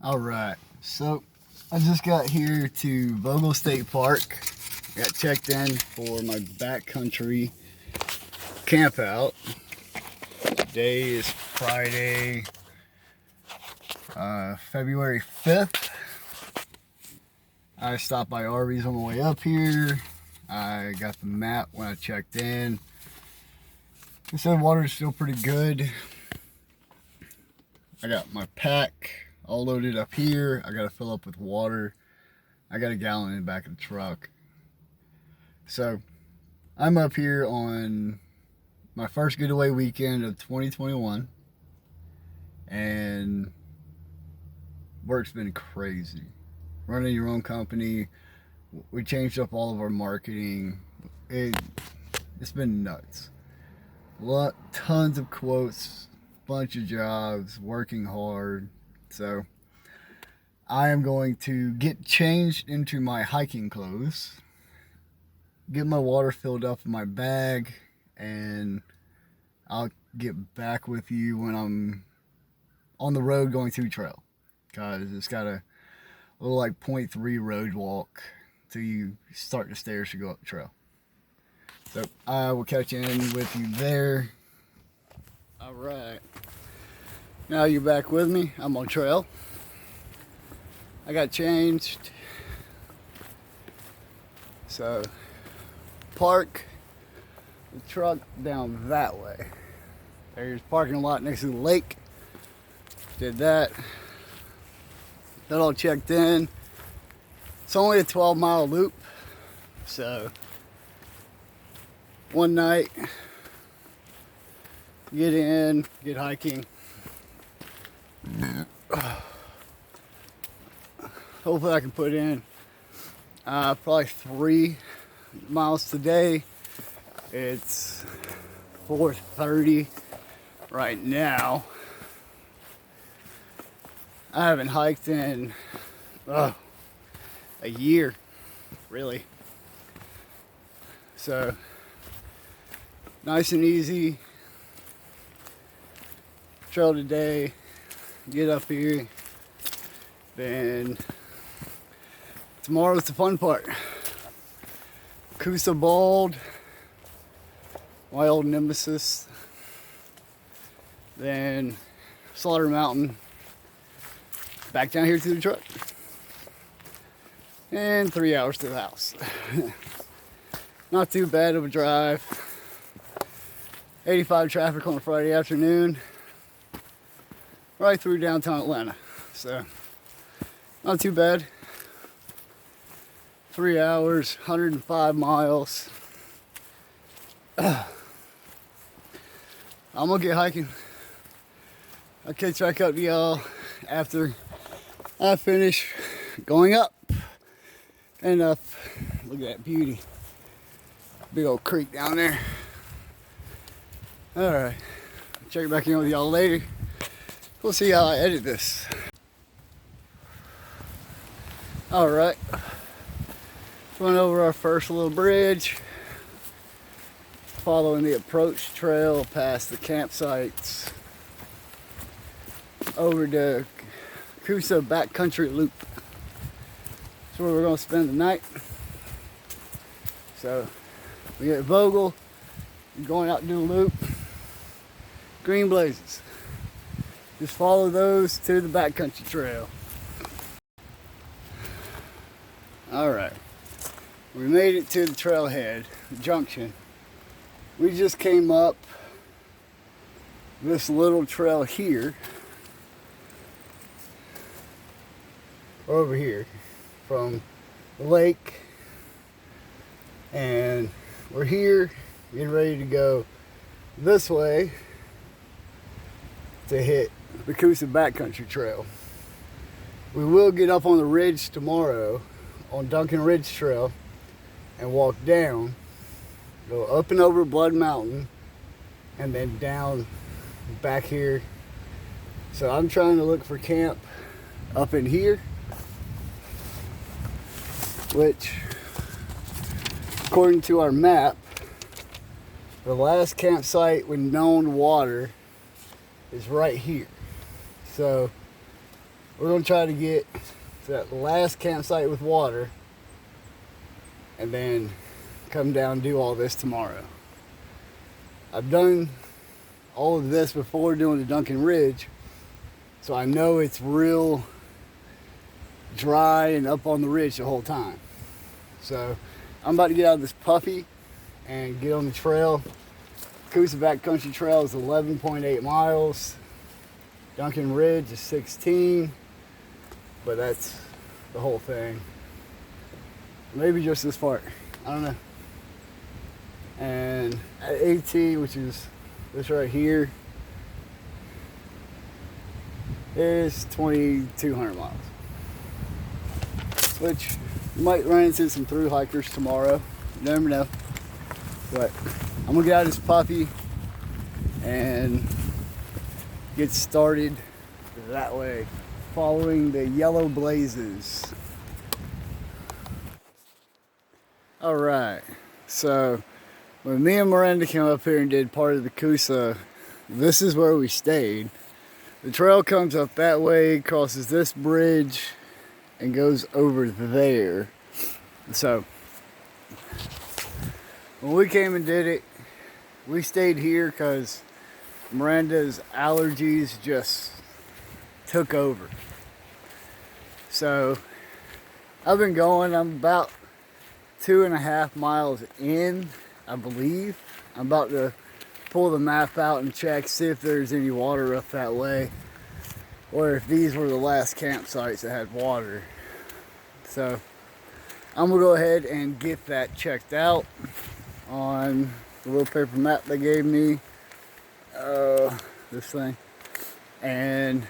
All right, so I just got here to Vogel State Park. Got checked in for my backcountry camp out. Today is Friday, February 5th. I stopped by Arby's on the way up here. I got the map when I checked in. They said water's still pretty good. I got my pack all loaded up here. I gotta fill up with water. I got a gallon in the back of the truck. So I'm up here on my first getaway weekend of 2021, and work's been crazy. Running your own company, we changed up all of our marketing. It's been nuts. Tons of quotes, bunch of jobs, working hard. So I am going to get changed into my hiking clothes, get my water filled up in my bag, and I'll get back with you when I'm on the road going through trail, because it's got a little like 0.3 road walk till you start the stairs to go up the trail. So I will catch in with you there. All right, now you're back with me. I'm on trail. I got changed, so park the truck down that way. There's parking lot next to the lake. Did that. That all checked in. It's only a 12-mile loop, so one night, get in, get hiking. Hopefully I can put in probably 3 miles today. It's 4:30 right now. I haven't hiked in a year, really. So nice and easy trail today. Get up here, then tomorrow's the fun part. Coosa Bald, my old nemesis, then Slaughter Mountain, back down here to the truck, and 3 hours to the house. Not too bad of a drive. 85 traffic on a Friday afternoon, right through downtown Atlanta. So not too bad. 3 hours, 105 miles. I'm gonna get hiking. I'll catch back up to y'all after I finish going up and up. Look at that beauty. Big old creek down there. Alright, check back in with y'all later. We'll see how I edit this. Alright, went over our first little bridge, following the approach trail past the campsites over to Coosa backcountry loop. That's where we're going to spend the night. So we get Vogel, we're going out to do a loop. Green blazes. Just follow those to the backcountry trail. Alright, we made it to the trailhead, the junction. We just came up this little trail here, over here, from the lake, and we're here getting ready to go this way to hit the Coosa backcountry trail. We will get up on the ridge tomorrow on Duncan Ridge Trail and walk down, go up and over Blood Mountain, and then down back here. So I'm trying to look for camp up in here, which according to our map, the last campsite with known water is right here. So We're going to try to get to that last campsite with water and then come down and do all this tomorrow. I've done all of this before doing the Duncan Ridge, so I know it's real dry and up on the ridge the whole time. So I'm about to get out of this puffy and get on the trail. Coosa backcountry trail is 11.8 miles. Duncan Ridge is 16, but that's the whole thing. Maybe just this part, I don't know. And at AT, which is this right here, is 2,200 miles. Which you might run into some through hikers tomorrow. You never know. But I'm gonna get out of this puppy and get started that way, following the yellow blazes. All right, so when me and Miranda came up here and did part of the Coosa, this is where we stayed. The trail comes up that way, crosses this bridge, and goes over there. So when we came and did it, we stayed here because Miranda's allergies just took over. So I've been going, I'm about 2.5 miles in, I believe. I'm about to pull the map out and check, see if there's any water up that way, or if these were the last campsites that had water. So I'm gonna go ahead and get that checked out on the little paper map they gave me. This thing. And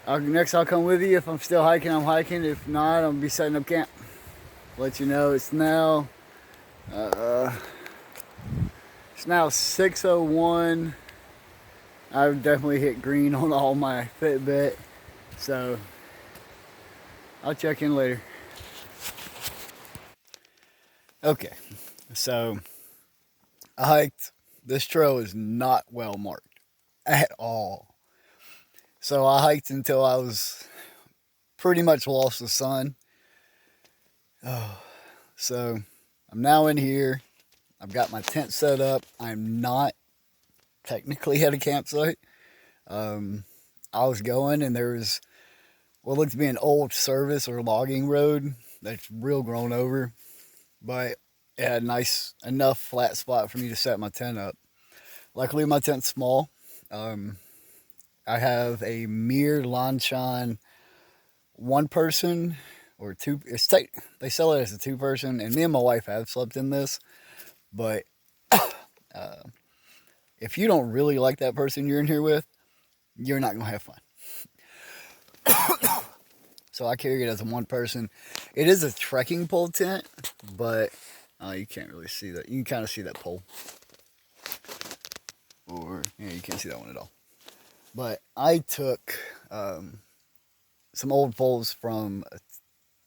next I'll come with you. If I'm still hiking, I'm hiking. If not, I'm gonna be setting up camp. Let you know it's now 6:01. I've definitely hit green on all my Fitbit, so I'll check in later. Okay, so I hiked. This trail is not well marked at all. So I hiked until I was pretty much lost the sun. So I'm now in here. I've got my tent set up. I'm not technically at a campsite. I was going and there was what looked to be an old service or logging road that's real grown over, but it had a nice enough flat spot for me to set my tent up. Luckily my tent's small. I have a Mir Lanchan one person or two. They sell it as a 2-person, and me and my wife have slept in this. But if you don't really like that person you're in here with, you're not gonna have fun. So I carry it as a 1-person. It is a trekking pole tent, but you can't really see that. You can kind of see that pole, or yeah, you can't see that one at all. But I took some old poles from a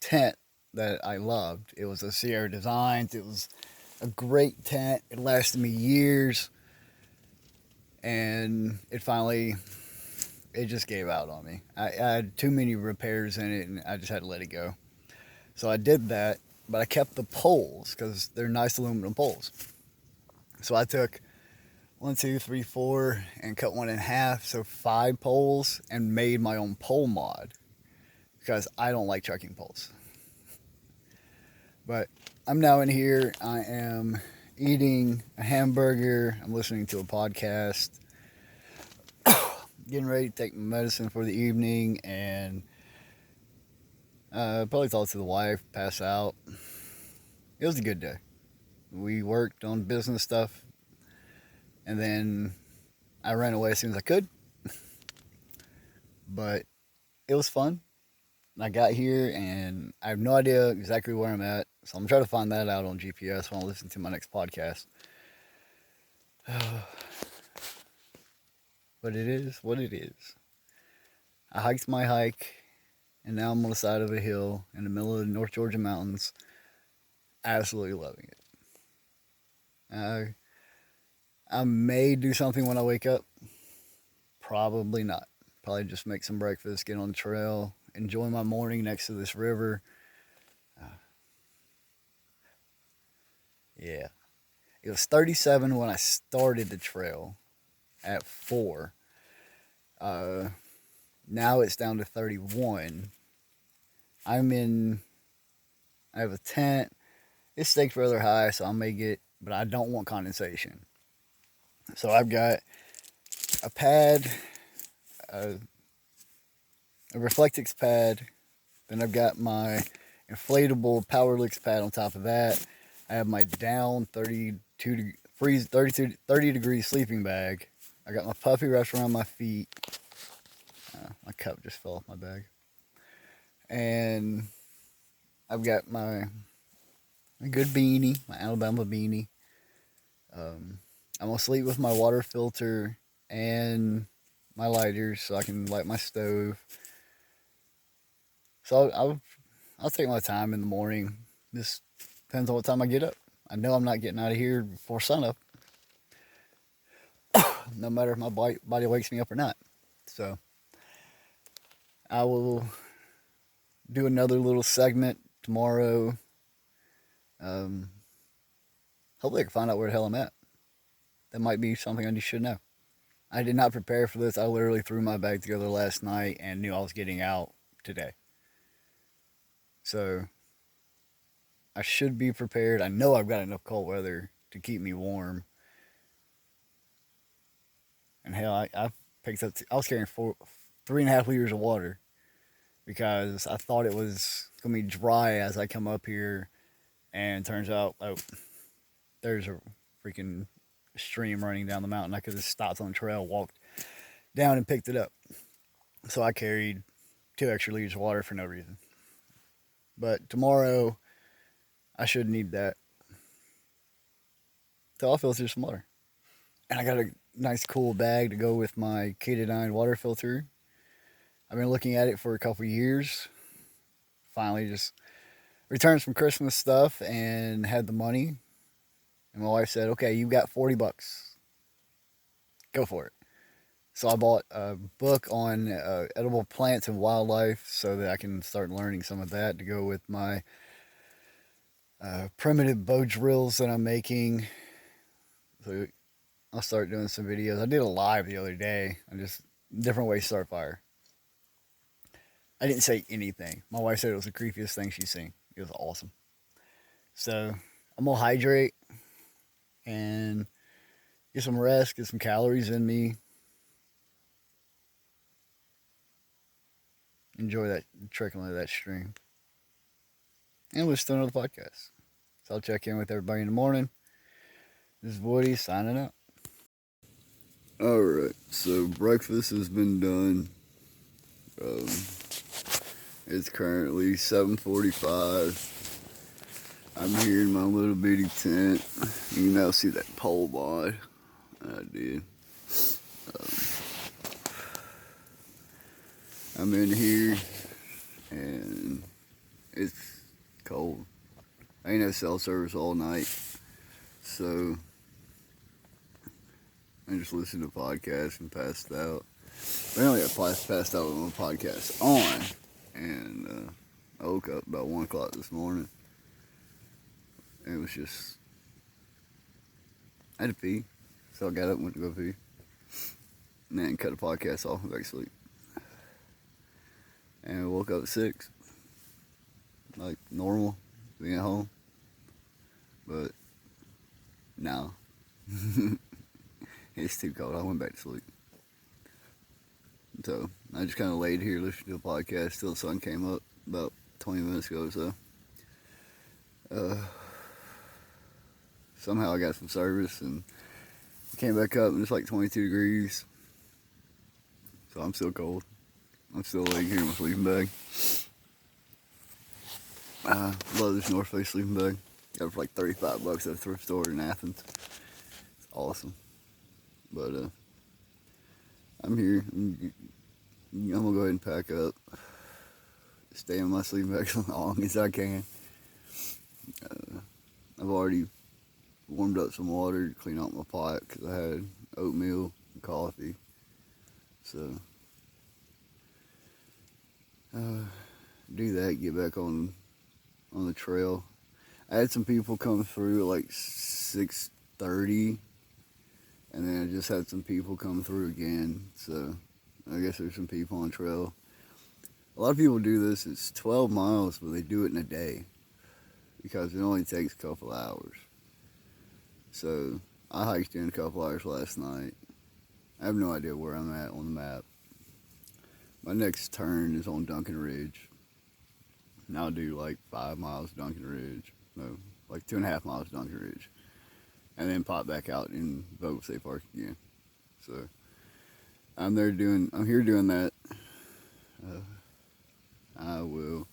tent that I loved. It was a Sierra Designs. It was a great tent. It lasted me years. And it just gave out on me. I had too many repairs in it and I just had to let it go. So I did that, but I kept the poles because they're nice aluminum poles. So I took 1, 2, 3, 4 and cut one in half. So 5 poles and made my own pole mod because I don't like trekking poles. But I'm now in here. I am eating a hamburger. I'm listening to a podcast. Getting ready to take my medicine for the evening, and probably talk to the wife, pass out. It was a good day. We worked on business stuff, and then I ran away as soon as I could. But it was fun. I got here, and I have no idea exactly where I'm at, so I'm trying to find that out on GPS when I listen to my next podcast. But it is what it is. I hiked my hike, and now I'm on the side of a hill in the middle of the North Georgia mountains. Absolutely loving it. I may do something when I wake up. Probably not. probably just make some breakfast, get on the trail, enjoy my morning next to this river. Uh, yeah. It was 37 when I started the trail at 4. Uh, Now it's down to 31. I'm in, I have a tent. It's staked rather high, so I may get, but I don't want condensation. So I've got a pad, a, a Reflectix pad. Then I've got my inflatable Powerlix pad on top of that. I have my down 32 freeze 32 30 degree sleeping bag. I got my puffy wraps around my feet. My cup just fell off my bag. And I've got my good beanie, my Alabama beanie. I'm gonna sleep with my water filter and my lighters so I can light my stove. So I'll take my time in the morning. Just depends on what time I get up. I know I'm not getting out of here before sunup, no matter if my body wakes me up or not. So I will do another little segment tomorrow. Hopefully I can find out where the hell I'm at. That might be something I should know. I did not prepare for this. I literally threw my bag together last night and knew I was getting out today. So I should be prepared. I know I've got enough cold weather to keep me warm. And hell, I picked up, I was carrying 3.5 liters of water because I thought it was going to be dry as I come up here. And it turns out, oh, there's a freaking stream running down the mountain. I could have stopped on the trail, walked down and picked it up. So I carried 2 extra liters of water for no reason. But tomorrow, I should need that. So I'll filter some water. And I got a nice cool bag to go with my K-Dine water filter. I've been looking at it for a couple years. Finally just returned some Christmas stuff and had the money. And my wife said, okay, you've got $40. Go for it. So I bought a book on edible plants and wildlife so that I can start learning some of that to go with my primitive bow drills that I'm making. So I'll start doing some videos. I did a live the other day on just different ways to start fire. I didn't say anything. My wife said it was the creepiest thing she's seen. It was awesome. So I'm going to hydrate and get some rest, get some calories in me. Enjoy that trickling of that stream. And we'll still another podcast. So I'll check in with everybody in the morning. This is Woody signing out. Alright, so breakfast has been done. It's currently 7:45. I'm here in my little bitty tent. You can now see that pole bod I did. I'm in here and it's cold. I ain't had cell service all night, so I just listened to podcasts and passed out. I only got passed out with my podcast on, and I woke up about 1 o'clock this morning. And it was just, I had to pee, so I got up and went to go pee. And then cut the podcast off and back to sleep. And I woke up at 6, like normal, being at home. But no, it's too cold. I went back to sleep. So I just kind of laid here listening to the podcast till the sun came up about 20 minutes ago or so. Somehow I got some service and came back up and it's like 22 degrees. So I'm still cold. I'm still laying here in my sleeping bag. I love this North Face sleeping bag. Got it for like $35 at a thrift store in Athens. It's awesome. But I'm here. I'm gonna go ahead and pack up. Stay in my sleeping bag as long as I can. I've already warmed up some water to clean out my pot because I had oatmeal and coffee. So Do that, get back on the trail. I had some people come through at like 6:30, and then I just had some people come through again. So I guess there's some people on trail. A lot of people do this. It's 12 miles, but they do it in a day because it only takes a couple hours. So I hiked in a couple hours last night. I have no idea where I'm at on the map. My next turn is on Duncan Ridge. And I'll do like 5 miles Duncan Ridge. No, like 2.5 miles Duncan Ridge. And then pop back out in Vogel State Park again. So I'm here doing that. I will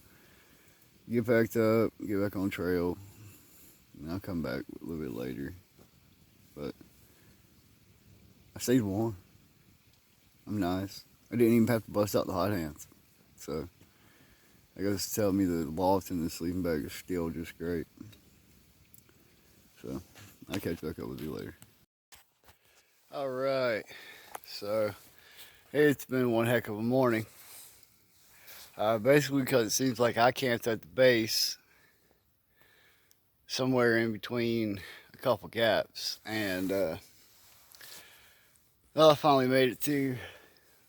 get packed up, get back on trail, and I'll come back a little bit later. But I stayed warm. I'm nice. I didn't even have to bust out the hot hands. So I guess tell me the loft and the sleeping bag are still just great. So I'll catch back up with you later. Alright, so it's been one heck of a morning. Basically because it seems like I camped at the base somewhere in between a couple gaps, and well, I finally made it to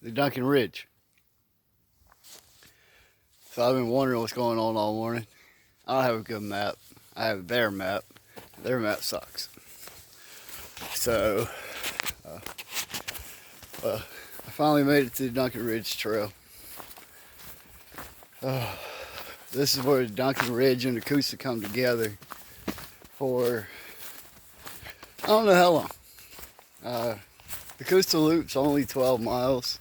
the Duncan Ridge. So I've been wondering what's going on all morning. I don't have a good map. I have their map. Their map sucks. So I finally made it to the Duncan Ridge Trail. This is where the Duncan Ridge and the Coosa come together for I don't know how long. The Coosa Loop's only 12 miles.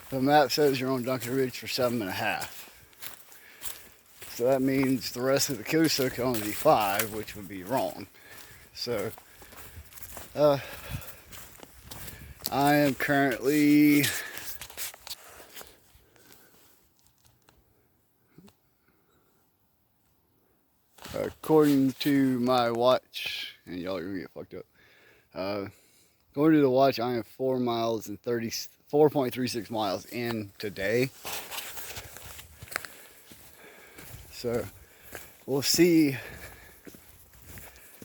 The map says you're on Duncan Ridge for 7.5. So that means the rest of the Coosa can only be 5, which would be wrong. So I am currently according to my watch, and y'all are gonna get fucked up. According to the watch, I am 4 miles and 4.36 miles in today. So we'll see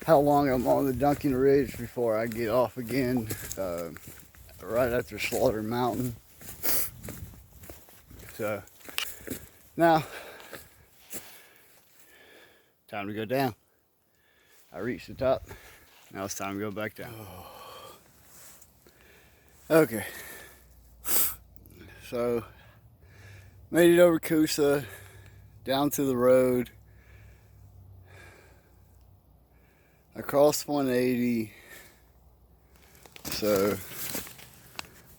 how long I'm on the Duncan Ridge before I get off again, right after Slaughter Mountain. So now, time to go down. I reached the top. Now it's time to go back down. Okay. So, made it over Coosa, down to the road. I crossed 180. So,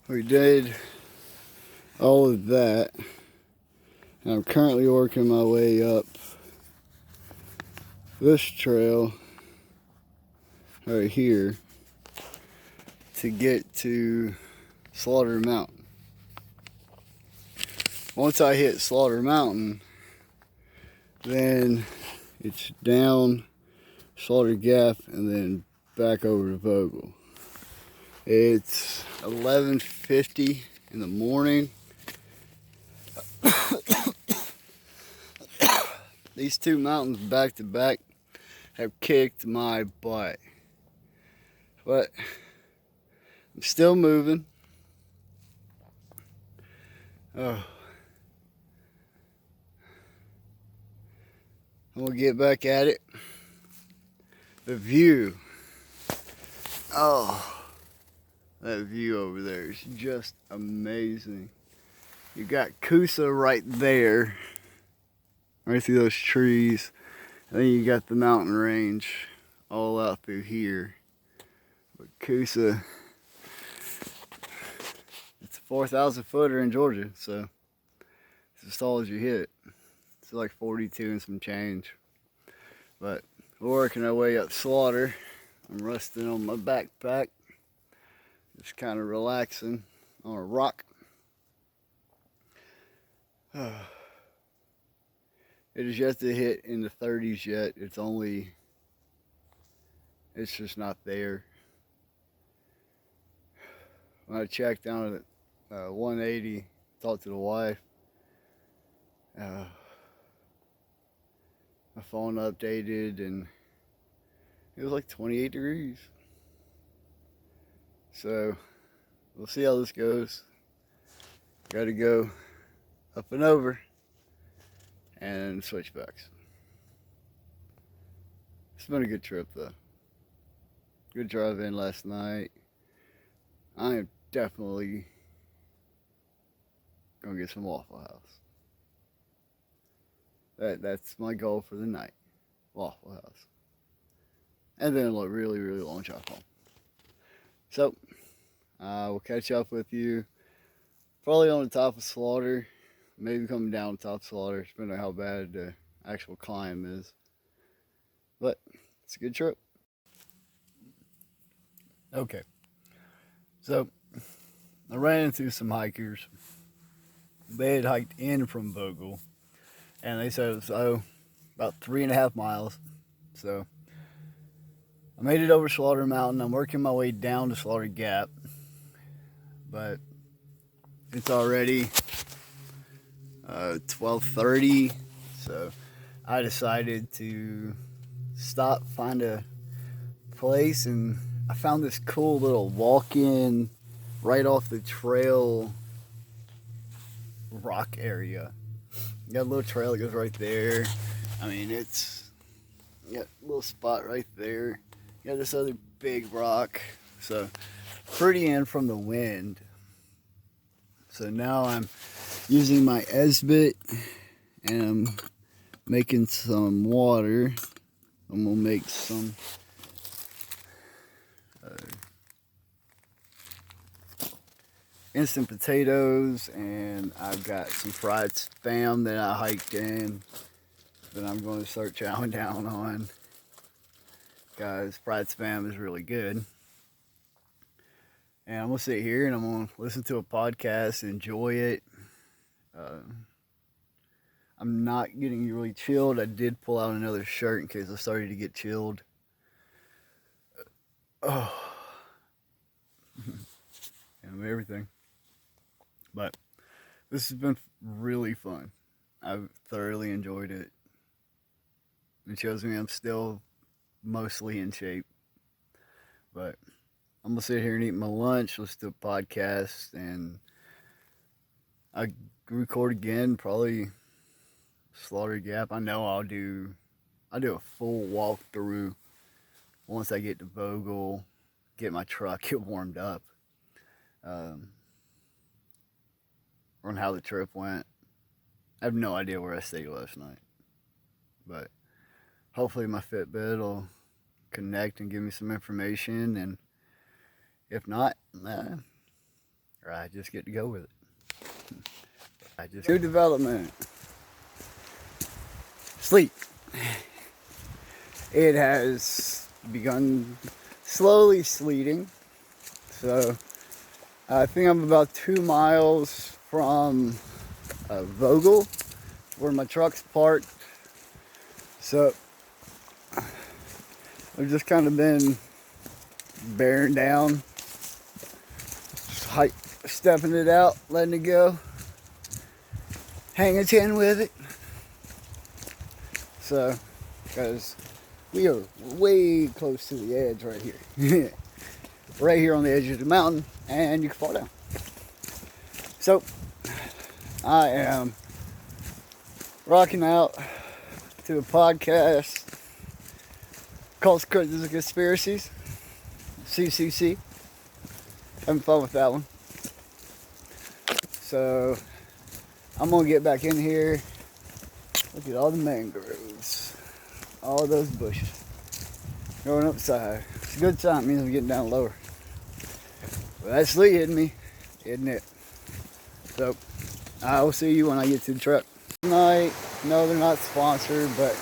we did all of that. And I'm currently working my way up this trail right here to get to Slaughter Mountain. Once I hit Slaughter Mountain, then it's down Slaughter Gap and then back over to Vogel. It's 11:50 in the morning. These two mountains back to back have kicked my butt. But I'm still moving. Oh. I'm gonna get back at it. The view. Oh, that view over there is just amazing. You got Coosa right there, right through those trees. And then you got the mountain range all out through here. But Coosa, it's a 4,000 footer in Georgia, so it's as tall as you hit. It's like 42 and some change. But we're working our way up Slaughter. I'm resting on my backpack, just kind of relaxing on a rock. It is yet to hit in the 30s yet. It's just not there. When I checked down at 180, talked to the wife, my phone updated and it was like 28 degrees. So we'll see how this goes. Got to go up and over and switchbacks. It's been a good trip though. Good drive in last night. I am definitely gonna get some Waffle House. That's my goal for the night. Waffle House. And then a really, really long drive home. So, we'll catch up with you probably on the top of Slaughter. Maybe coming down the top of Slaughter, depending on how bad the actual climb is. But it's a good trip. Okay. So, I ran into some hikers. They had hiked in from Bogle. And they said it was about 3.5 miles. So, I made it over Slaughter Mountain. I'm working my way down to Slaughter Gap. But it's already 12:30. So, I decided to stop, find a place, and I found this cool little walk-in right off the trail rock area. You got a little trail that goes right there. I mean, you got a little spot right there. You got this other big rock. So, pretty in from the wind. So now I'm using my Esbit and I'm making some water. I'm gonna make some instant potatoes, and I've got some fried spam that I hiked in that I'm going to start chowing down on. Guys, fried spam is really good. And I'm going to sit here and I'm going to listen to a podcast, enjoy it. I'm not getting really chilled. I did pull out another shirt in case I started to get chilled. Oh. And everything. But this has been really fun. I've thoroughly enjoyed it. It shows me I'm still mostly in shape. But I'm going to sit here and eat my lunch, listen to a podcast, and I record again, probably Slaughter Gap. I know I'll do a full walkthrough once I get to Bogle, get my truck, get warmed up. On how the trip went. I have no idea where I stayed last night. But hopefully my Fitbit will connect and give me some information. And if not, I just get to go with it. New development. Sleet. It has begun slowly sleeting. So I think I'm about 2 miles from Vogel, where my truck's parked. So I've just kind of been bearing down, stepping it out, letting it go, hanging 10 with it. So, because we are way close to the edge right here. Right here on the edge of the mountain, and you can fall down. So, I am rocking out to a podcast called Crazy Conspiracies, CCC. Having fun with that one. So, I'm going to get back in here. Look at all the mangroves. All those bushes. Going upside. It's a good sign. It means I'm getting down lower. Well, that sleet hit me, isn't it? So, I will see you when I get to the truck. Tonight, no, they're not sponsored, but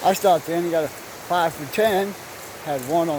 I stopped in. You got a 5 for $10. Had one on